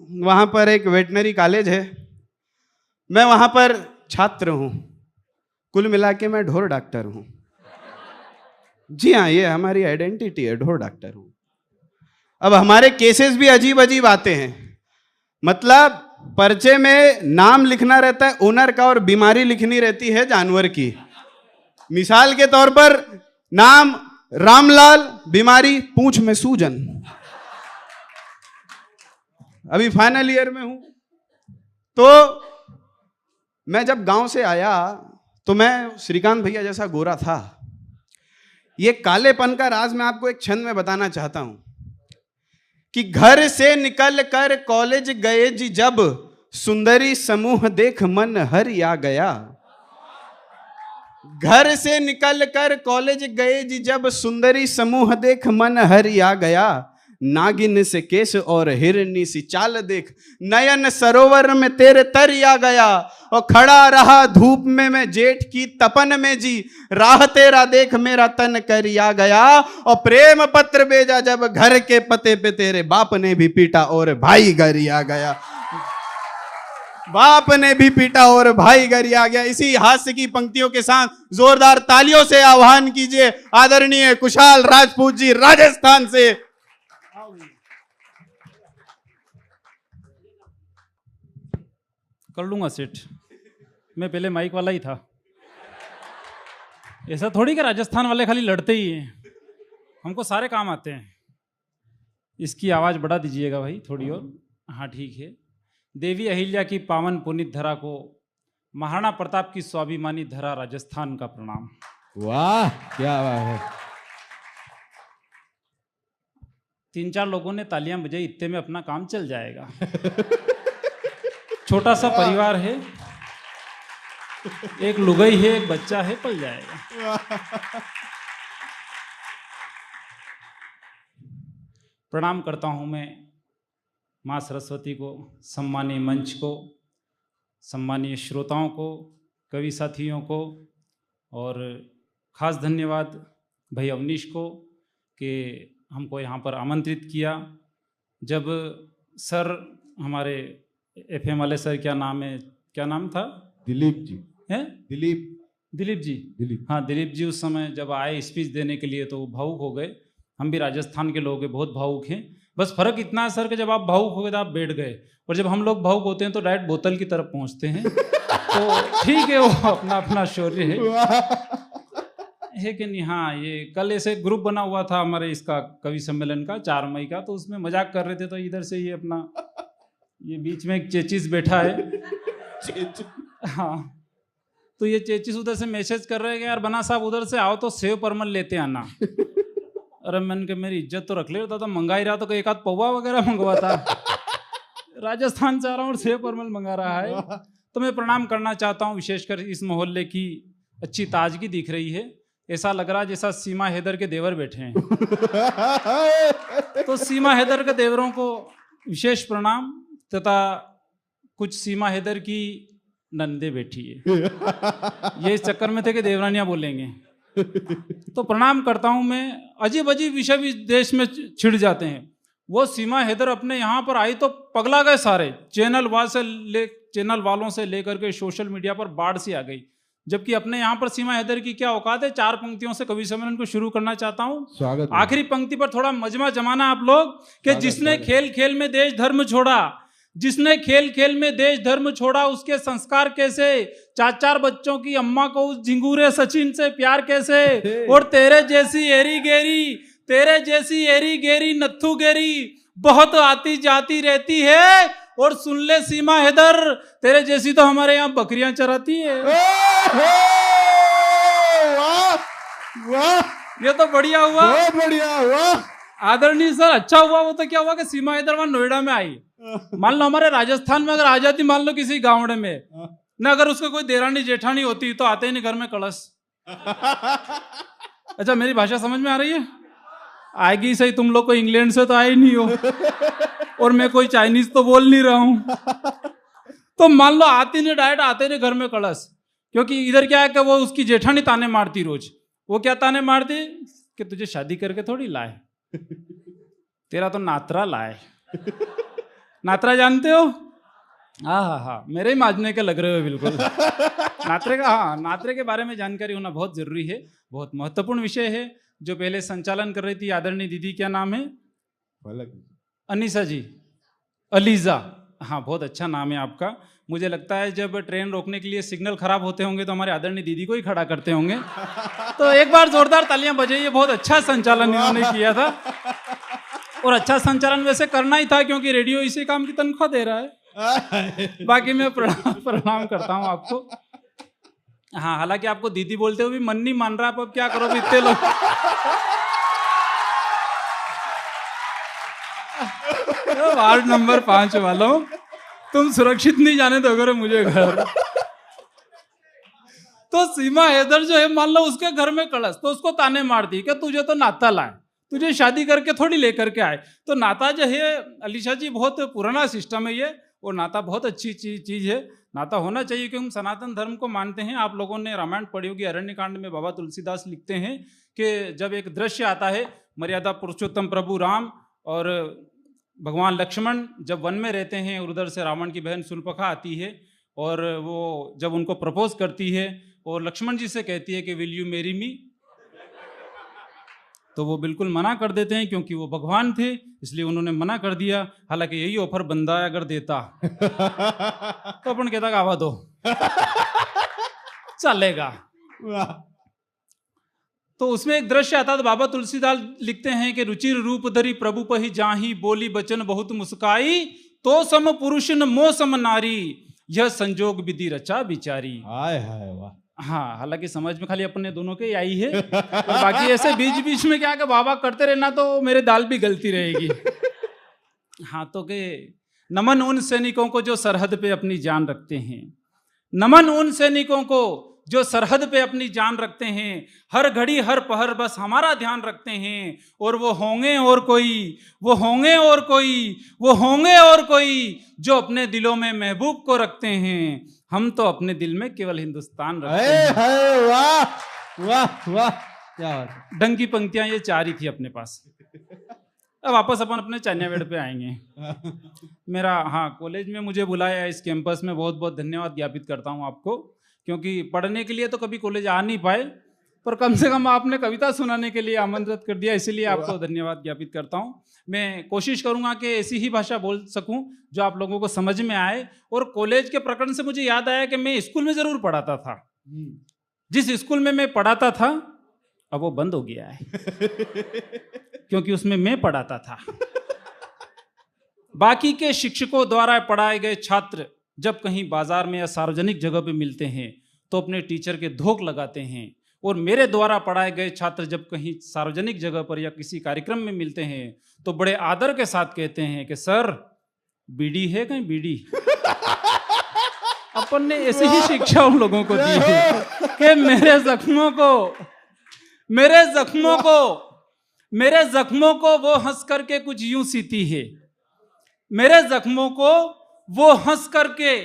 वहाँ पर एक वेटनरी कॉलेज है, मैं वहाँ पर छात्र हूँ। कुल मिला के मैं ढोर डॉक्टर हूँ। जी हाँ, ये हमारी आइडेंटिटी है, ढोर डॉक्टर हूँ। अब हमारे केसेस भी अजीब अजीब आते हैं। मतलब पर्चे में नाम लिखना रहता है ओनर का और बीमारी लिखनी रहती है जानवर की। मिसाल के तौर पर नाम रामलाल, बीमारी पूंछ में सूजन। अभी फाइनल ईयर में हूं। तो मैं जब गांव से आया तो मैं श्रीकांत भैया जैसा गोरा था। ये कालेपन का राज मैं आपको एक क्षण में बताना चाहता हूं कि घर से निकल कर कॉलेज गए जी जब, सुंदरी समूह देख मन हरिया गया। घर से निकल कर कॉलेज गए जी जब, सुंदरी समूह देख मन हरिया गया। नागिन से केस और हिरनी सी चाल देख, नयन सरोवर में तेरे तरिया गया। और खड़ा रहा धूप में मैं जेठ की तपन में जी, राह तेरा देख मेरा तन करिया गया। और प्रेम पत्र भेजा जब घर के पते पे, तेरे बाप ने भी पीटा और भाई गरिया गया। बाप ने भी पीटा और भाई गरिया गया। इसी हास्य की पंक्तियों के साथ जोरदार तालियों से आह्वान कीजिए आदरणीय कुशाल राजपूत जी राजस्थान से। कर लूंगा सेठ, मैं पहले माइक वाला ही था। ऐसा थोड़ी कि राजस्थान वाले खाली लड़ते ही हैं, हमको सारे काम आते हैं। इसकी आवाज बढ़ा दीजिएगा भाई थोड़ी और। हाँ ठीक है। देवी अहिल्या की पावन पुनीत धरा को, महाराणा प्रताप की स्वाभिमानी धरा राजस्थान का प्रणाम। वाह क्या बात है। 3-4 लोगों ने तालियां बजाई, इतने में अपना काम चल जाएगा। छोटा सा परिवार है, एक लुगाई है, एक बच्चा है, पल जाएगा। प्रणाम करता हूं मैं माँ सरस्वती को, सम्मानीय मंच को, सम्मानीय श्रोताओं को, कवि साथियों को, और ख़ास धन्यवाद भाई अवनीश को कि हमको यहाँ पर आमंत्रित किया। जब सर हमारे एफएम वाले सर, क्या नाम है, क्या नाम था? दिलीप जी हैं? दिलीप जी। हाँ दिलीप जी उस समय जब आए स्पीच देने के लिए तो भावुक हो गए। हम भी राजस्थान के लोग हैं, बहुत भावुक हैं। बस फर्क इतना है सर कि जब आप भावुक हो गए तो आप बैठ गए, और जब हम लोग भावुक होते हैं तो डायरेक्ट बोतल की तरफ पहुंचते हैं। तो ठीक है, वो अपना अपना शौर्य है कि नहीं। हाँ, ये कल ऐसे ग्रुप बना हुआ था हमारे इसका कवि सम्मेलन का 4 मई का, तो उसमें मजाक कर रहे थे। तो इधर से ये अपना ये बीच में एक चेचिस बैठा है। हाँ, तो ये चेचिस उधर से मैसेज कर रहे हैं कि यार बना साहब उधर से आओ तो सेव परमल लेते आना। अरे मैंने कहा मेरी इज्जत तो रख ले, तो मंगा ही रहा तो एक आध पौवा वगैरह मंगवाता। राजस्थान से आ रहा हूँ और सेव परमल मंगा रहा है। तो मैं प्रणाम करना चाहता हूँ, विशेषकर इस मोहल्ले की अच्छी ताजगी दिख रही है। ऐसा लग रहा है जैसा सीमा हैदर के देवर बैठे हैं। तो सीमा हैदर के देवरों को विशेष प्रणाम, तथा कुछ सीमा हैदर की नंदे बैठी है। ये इस चक्कर में थे कि देवरानियां बोलेंगे। तो प्रणाम करता हूं मैं। अजीब अजीब विषय भी देश में छिड़ जाते हैं। वो सीमा हैदर अपने यहाँ पर आई तो पगला गए सारे, चैनल वालों से लेकर के सोशल मीडिया पर बाढ़ सी आ गई। जबकि अपने यहाँ पर सीमा हैदर की क्या औकात है। 4 पंक्तियों से कवि सम्मेलन को शुरू करना चाहता हूँ। स्वागत। आखिरी पंक्ति पर थोड़ा मजमा जमाना आप लोग कि जिसने खेल खेल में देश धर्म छोड़ा, जिसने खेल खेल में देश धर्म छोड़ा, उसके संस्कार कैसे, 4-4 बच्चों की अम्मा को उस झिंगूरे सचिन से प्यार कैसे। और तेरे जैसी एरी गेरी नत्थू गेरी बहुत आती जाती रहती है। और सुन ले सीमा हैदर, तेरे जैसी तो हमारे यहाँ बकरियां चराती है। वाह, ये तो बढ़िया हुआ, बहुत बढ़िया हुआ आदरणीय सर। अच्छा हुआ। वो तो क्या हुआ कि सीमा हैदर वहां नोएडा में आई। मान लो हमारे राजस्थान में अगर आ जाती, मान लो किसी गाँवड़े में ना, अगर उसको कोई देरानी जेठानी होती तो आते ही नहीं घर में कलश। अच्छा, मेरी भाषा समझ में आ रही है? आएगी सही, तुम लोग को इंग्लैंड से तो आए नहीं हो, और मैं कोई चाइनीज तो बोल नहीं रहा हूं। तो मान लो आती नहीं, डायरेक्ट आते नहीं घर में कलश। क्योंकि इधर क्या है कि वो उसकी जेठानी ताने मारती रोज। वो क्या ताने मारती कि तुझे शादी करके थोड़ी लाए, तेरा तो नातरा लाए। नात्रा जानते हो? हाँ, मेरे ही माजने के लग रहे हो बिल्कुल। नात्रे के बारे में जानकारी होना बहुत जरूरी है, बहुत महत्वपूर्ण विषय है। जो पहले संचालन कर रही थी आदरणीय दीदी, क्या नाम है? अनीसा जी, अलीजा। हाँ, बहुत अच्छा नाम है आपका। मुझे लगता है जब ट्रेन रोकने के लिए सिग्नल खराब होते होंगे तो हमारे आदरणीय दीदी को ही खड़ा करते होंगे। तो एक बार जोरदार तालियां बजाइए, बहुत अच्छा संचालन इन्होंने किया था। और अच्छा संचालन वैसे करना ही था क्योंकि रेडियो इसी काम की तनख्वाह दे रहा है। बाकी मैं प्रणाम करता हूँ आपको। हाँ, हालांकि आपको दीदी बोलते हुए भी मन नहीं मान रहा, अब क्या करो, इतने लोग। वार्ड नंबर 5 वालों, तुम सुरक्षित नहीं जाने दोगे मुझे घर। तो सीमा हैदर जो है, मान लो उसके घर में कलश, तो उसको ताने मारती कि तुझे तो नाता लाए, तुझे शादी करके थोड़ी लेकर के आए। तो नाता जो है अलीशा जी, बहुत पुराना सिस्टम है ये, और नाता बहुत अच्छी चीज है। नाता होना चाहिए क्योंकि हम सनातन धर्म को मानते हैं। आप लोगों ने रामायण पढ़ी होगी, अरण्यकांड में बाबा तुलसीदास लिखते हैं कि जब एक दृश्य आता है, मर्यादा पुरुषोत्तम प्रभु राम और भगवान लक्ष्मण जब वन में रहते हैं, और उधर से रावण की बहन शूर्पणखा आती है, और वो जब उनको प्रपोज करती है और लक्ष्मण जी से कहती है कि विल यू मैरी मी, तो वो बिल्कुल मना कर देते हैं क्योंकि वो भगवान थे, इसलिए उन्होंने मना कर दिया। हालांकि यही ऑफर बंदा अगर देता तो अपन कहता आवा दो, चलेगा। तो उसमें एक दृश्य आता है, तो बाबा तुलसीदास लिखते हैं कि रुचिर रूप धरी प्रभु पही जाही, बोली बचन बहुत मुस्काई, तो सम पुरुष न मो सम नारी, यह संजोग विधि रचा बिचारी। हाय हाय वाह। हाँ, हालांकि समझ में खाली अपने दोनों के ही आई है, और बाकी ऐसे बीच बीच में क्या कि बाबा करते रहना तो मेरे दाल भी गलती रहेगी। हाँ, तो के नमन उन सैनिकों को जो सरहद पे अपनी जान रखते हैं, नमन उन सैनिकों को जो सरहद पे अपनी जान रखते हैं, हर घड़ी हर पहर बस हमारा ध्यान रखते हैं, और वो होंगे और कोई, वो होंगे और कोई, वो होंगे और कोई जो अपने दिलों में महबूब को रखते हैं। हम तो अपने दिल में केवल हिंदुस्तान रखते हैं। वाह वाह वाह, क्या बात है। ढंग की पंक्तियां ये 4 ही थी अपने पास। अब वापस अपन अपने चान्यावेड़ पे आएंगे। मेरा, हाँ, कॉलेज में मुझे बुलाया, इस कैंपस में बहुत बहुत धन्यवाद ज्ञापित करता हूँ आपको, क्योंकि पढ़ने के लिए तो कभी कॉलेज आ नहीं पाए, पर कम से कम आपने कविता सुनाने के लिए आमंत्रित कर दिया, इसीलिए आपको धन्यवाद ज्ञापित करता हूँ। मैं कोशिश करूंगा कि ऐसी ही भाषा बोल सकूं जो आप लोगों को समझ में आए। और कॉलेज के प्रकरण से मुझे याद आया कि मैं स्कूल में जरूर पढ़ाता था। जिस स्कूल में मैं पढ़ाता था अब वो बंद हो गया है क्योंकि उसमें मैं पढ़ाता था। बाकी के शिक्षकों द्वारा पढ़ाए गए छात्र जब कहीं बाजार में या सार्वजनिक जगह पे मिलते हैं तो अपने टीचर के धोख लगाते हैं, और मेरे द्वारा पढ़ाए गए छात्र जब कहीं सार्वजनिक जगह पर या किसी कार्यक्रम में मिलते हैं तो बड़े आदर के साथ कहते हैं कि सर बीड़ी है कहीं बीड़ी। अपन ने ऐसी ही शिक्षा उन लोगों को दी है कि मेरे जख्मों को वो हंस करके कुछ यूं सीती है, मेरे जख्मों को वो हंस करके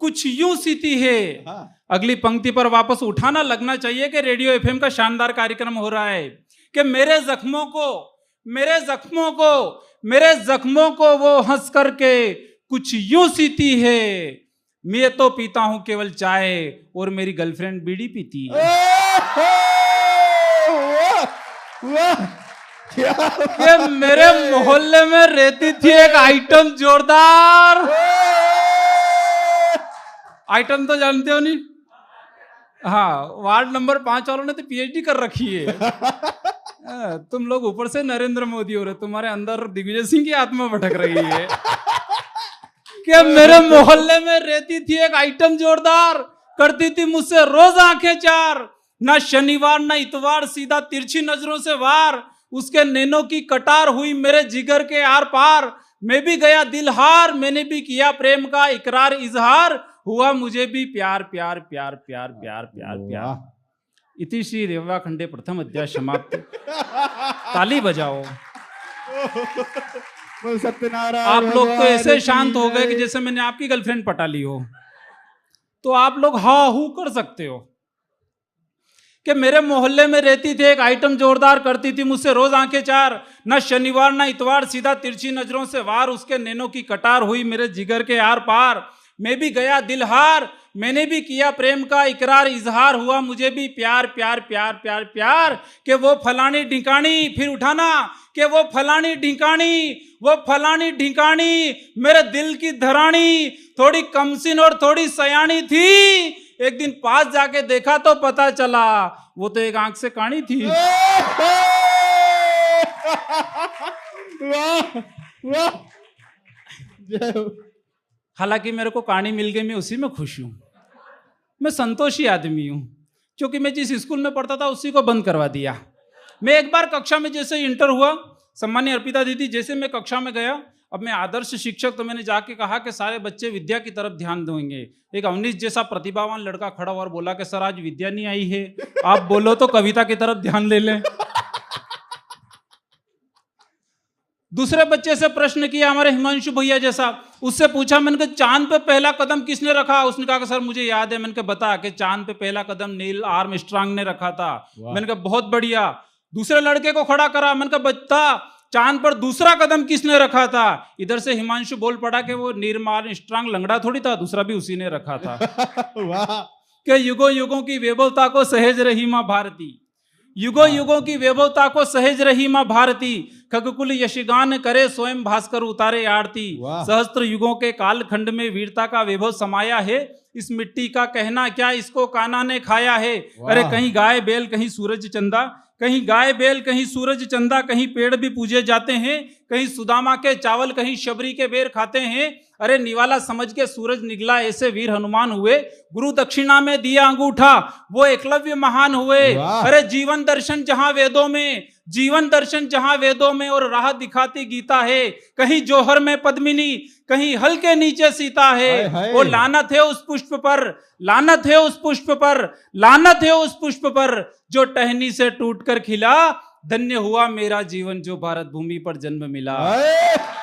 कुछ यूं सीती है। अगली पंक्ति पर वापस उठाना लगना चाहिए कि रेडियो एफएम का शानदार कार्यक्रम हो रहा है कि मेरे जख्मों को वो हंस करके कुछ यूं सीती है। मैं तो पीता हूं केवल चाय और मेरी गर्लफ्रेंड बीड़ी पीती है। कि मेरे मोहल्ले में रहती थी एक आइटम, जोरदार आइटम, तो जानते हो नहीं? हाँ, वार्ड नंबर 5 वालों ने तो पीएचडी कर रखी है। तुम लोग ऊपर से नरेंद्र मोदी हो रहे, तुम्हारे अंदर दिग्विजय सिंह की आत्मा भटक रही है। कि मेरे मोहल्ले में रहती थी एक आइटम, जोरदार, करती थी मुझसे रोज आंखें चार, ना शनिवार ना इतवार, सीधा तिरछी नजरों से वार, उसके नैनों की कटार हुई मेरे जिगर के आर पार। मैं भी गया दिल हार, मैंने भी किया प्रेम का इकरार इजहार, हुआ मुझे भी प्यार प्यार प्यार प्यार प्यार प्यार प्यार। इति श्री रेवा खंडे प्रथम अध्याय समाप्त। ताली बजाओ। सत्यनारायण। आप लोग तो ऐसे शांत हो गए कि जैसे मैंने आपकी गर्लफ्रेंड पटा ली हो, तो आप लोग हा हू कर सकते हो। कि मेरे मोहल्ले में रहती थी एक आइटम जोरदार करती थी मुझसे रोज आंखें चार, न शनिवार न इतवार, सीधा तिरछी नजरों से वार, उसके नैनों की कटार हुई मेरे जिगर के आर पार। मैं भी गया दिलहार, मैंने भी किया प्रेम का इकरार, इजहार हुआ मुझे भी प्यार प्यार प्यार प्यार प्यार। कि वो फलानी ढिकानी, फिर उठाना, कि वो फलानी ढिकानी, वो फलानी ढिकानी मेरे दिल की धरानी, थोड़ी कमसिन और थोड़ी सयानी थी। एक दिन पास जाके देखा तो पता चला वो तो एक आंख से काणी थी। वाह वाह, जय हो। हालांकि मेरे को कहानी मिल गई, मैं उसी में खुश हूं। मैं संतोषी आदमी हूं, क्योंकि मैं जिस स्कूल में पढ़ता था उसी को बंद करवा दिया। मैं एक बार कक्षा में जैसे इंटर हुआ, सम्मानीय अर्पिता दीदी, जैसे मैं कक्षा में गया, अब मैं आदर्श शिक्षक, तो मैंने जाके कहा कि सारे बच्चे विद्या की तरफ ध्यान देंगे। एक अवनीश जैसा प्रतिभावान लड़का खड़ा हुआ और बोला कि सर आज विद्या नहीं आई है, आप बोलो तो कविता की तरफ ध्यान ले लें। दूसरे बच्चे से प्रश्न किया, हमारे हिमांशु भैया जैसा, उससे पूछा, मैंने कहा चांद पे पहला कदम किसने रखा? उसने कहा कि सर मुझे याद है। मैंने कहा बता, कि चांद पे पहला कदम नील आर्मस्ट्रांग ने रखा था। मैंने कहा बहुत बढ़िया। दूसरे लड़के को खड़ा करा, मैंने कहा बता चांद पर दूसरा कदम किसने रखा था? इधर से हिमांशु बोल पड़ा कि वो नील आर्मस्ट्रांग लंगड़ा थोड़ी था, दूसरा भी उसी ने रखा था। वाह, कि युगों युगों की वैभवता को सहेज रही मां भारती, युगों युगों की वैभवता को सहेज रही मां भारती, खगकुल यशगान करे स्वयं भास्कर उतारे आरती। सहस्त्र युगों के कालखंड में वीरता का वैभव समाया है, इस मिट्टी का कहना क्या, इसको कान्हा ने खाया है। अरे कहीं गाय बैल, कहीं सूरज चंदा, कहीं गाय बैल, कहीं सूरज चंदा, कहीं पेड़ भी पूजे जाते हैं, कहीं सुदामा के चावल, कहीं शबरी के बेर खाते हैं। अरे निवाला समझ के सूरज निकला, ऐसे वीर हनुमान हुए, गुरु दक्षिणा में दिया अंगूठा, वो एकलव्य महान हुए। अरे जीवन दर्शन जहां वेदों में, जीवन दर्शन जहां वेदों में और राह दिखाती गीता है, कहीं जौहर में पद्मिनी, कहीं हल के नीचे सीता है। वो लानत है उस पुष्प पर, लानत है उस पुष्प पर, लानत है उस पुष्प पर, जो टहनी से टूटकर खिला। धन्य हुआ मेरा जीवन जो भारत भूमि पर जन्म मिला,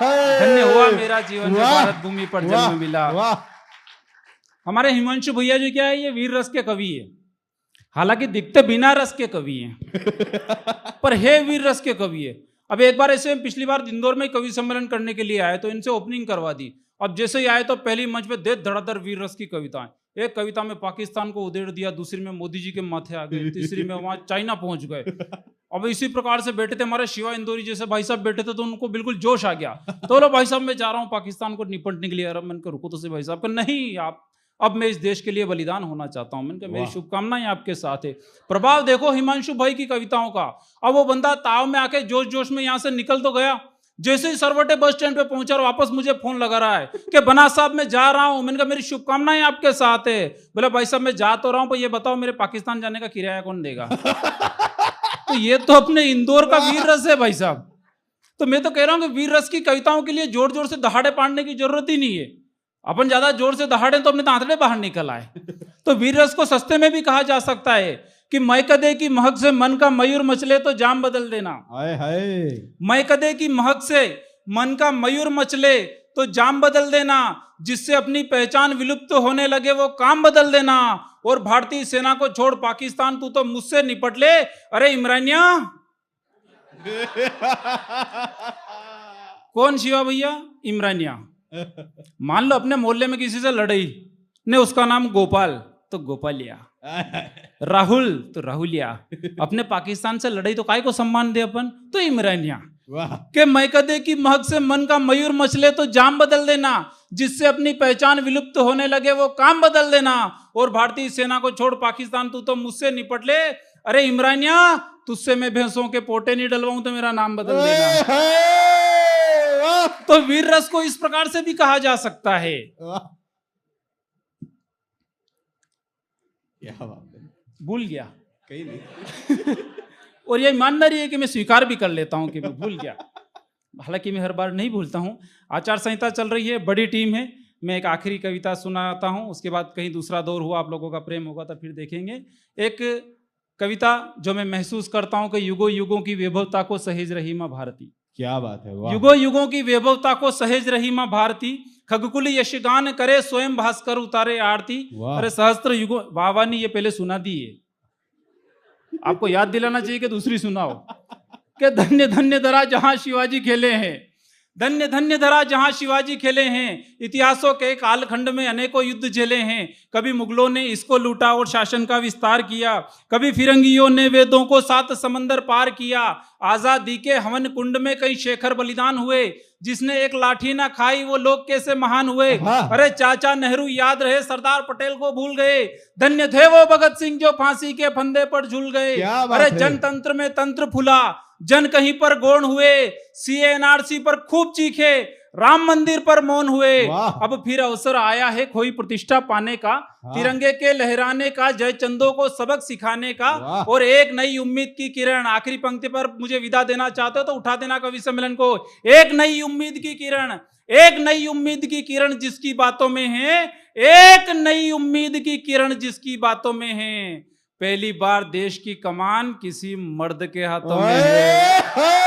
धन्य हुआ मेरा जीवन जो भारत भूमि पर जन्म मिला। हमारे हिमांशु भैया जी क्या है, ये वीर रस के कवि है। हालांकि दिखते बिना रस के कवि हैं, पर है वीर रस के कवि है। अब एक बार ऐसे पिछली बार इंदौर में कवि सम्मेलन करने के लिए आए, तो इनसे ओपनिंग करवा दी। अब जैसे ही आए तो पहली मंच पे दे धड़ाधड़ वीर रस की कविताएं। एक कविता में पाकिस्तान को उधेड़ दिया, दूसरी में मोदी जी के माथे आ गए, तीसरी में वहां चाइना पहुंच गए। अब इसी प्रकार से बैठे थे हमारे शिवा इंदौरी जैसे भाई साहब बैठे थे, तो उनको बिल्कुल जोश आ गया। तो बोलो भाई साहब मैं जा रहा हूँ पाकिस्तान को निपटने के लिए। अरे मैंने कहा रुको तो से भाई साहब, नहीं आप, अब मैं इस देश के लिए बलिदान होना चाहता हूं। मैंने कहा मेरी शुभकामनाएं आपके साथ है। प्रभाव देखो हिमांशु भाई की कविताओं का। अब वो बंदा ताव में आके जोश जोश में यहां से निकल तो गया, जैसे ही सरवटे बस स्टैंड पे पहुंचा और वापस मुझे फोन लगा रहा है कि बना साहब मैं जा रहा हूं। मैंने कहा मेरी शुभकामनाएं आपके साथ है। बोला भाई साहब मैं जा तो रहा हूं, पर ये बताओ मेरे पाकिस्तान जाने का किराया कौन देगा? तो ये तो अपने इंदौर का वीर रस है भाई साहब। तो मैं तो कह रहा हूं कि वीर रस की कविताओं के लिए जोर जोर से दहाड़े पाड़ने की जरूरत ही नहीं है। अपन ज्यादा जोर से दहाड़े तो अपने दांतड़े बाहर निकल आए। तो वीर रस को सस्ते में भी कहा जा सकता है कि मैकदे की महक से मन का मयूर मचले तो जाम बदल देना। मैकदे की महक से मन का मयूर मचले तो जाम बदल देना, जिससे अपनी पहचान विलुप्त होने लगे वो काम बदल देना। और भारतीय सेना को छोड़ पाकिस्तान तू तो मुझसे निपट ले। अरे इमरानिया कौन शिवा भैया? इमरानिया। मान लो अपने मोहल्ले में किसी से लड़ाई ने, उसका नाम गोपाल तो गोपालिया, राहुल तो राहुलिया। अपने पाकिस्तान से लड़ाई तो काय को सम्मान दे अपन? तो इमरानिया। के मैकदे की महक से मन का मयूर मचले तो जाम बदल देना, जिससे अपनी पहचान विलुप्त होने लगे वो काम बदल देना। और भारतीय सेना को छोड़ पाकिस्तान तू तो मुझसे निपट ले। अरे इमरानिया तुझसे मैं भैंसों के पोटे नहीं डलवाऊं तो मेरा नाम बदल देना। तो वीर रस को इस प्रकार से भी कहा जा सकता है। भूल गया कहीं नहीं। और ये ईमानदारी है कि मैं स्वीकार भी कर लेता हूं कि मैं भूल गया। हालांकि मैं हर बार नहीं भूलता हूं। आचार संहिता चल रही है, बड़ी टीम है। मैं एक आखिरी कविता सुनाता हूं, उसके बाद कहीं दूसरा दौर हुआ, आप लोगों का प्रेम होगा तो फिर देखेंगे। एक कविता जो मैं महसूस करता हूं कि युगों युगों की वैभवता को सहेज रही मां भारती। क्या बात है, वाह। युगों युगों की वैभवता को सहेज रही मां भारती, खगकुल यशगान करे स्वयं भास्कर उतारे आरती। अरे सहस्त्र युगों, वाहवानी ये पहले सुना दी है। आपको याद दिलाना चाहिए कि दूसरी सुनाओ कि धन्य धन्य धरा जहां शिवाजी खेले हैं, धन्य धन्य धरा जहां शिवाजी खेले हैं, इतिहासों के कालखंड में अनेकों युद्ध झेले हैं। कभी मुगलों ने इसको लूटा और शासन का विस्तार किया, कभी फिरंगियों ने वेदों को 7 समंदर पार किया। आजादी के हवन कुंड में कई शेखर बलिदान हुए, जिसने एक लाठी ना खाई वो लोग कैसे महान हुए। अरे चाचा नेहरू याद रहे, सरदार पटेल को भूल गए, धन्य थे वो भगत सिंह जो फांसी के फंदे पर झूल गए। अरे जनतंत्र में तंत्र फूला, जन कहीं पर गौण हुए, CNRC पर खूब चीखे, राम मंदिर पर मौन हुए। अब फिर अवसर आया है खोई प्रतिष्ठा पाने का, तिरंगे के लहराने का, जय चंदो को सबक सिखाने का, और एक नई उम्मीद की किरण। आखिरी पंक्ति पर मुझे विदा देना चाहते हो तो उठा देना कवि सम्मेलन को। एक नई उम्मीद की किरण, एक नई उम्मीद की किरण जिसकी बातों में है, एक नई उम्मीद की किरण जिसकी बातों में है। पहली बार देश की कमान किसी मर्द के हाथों में है।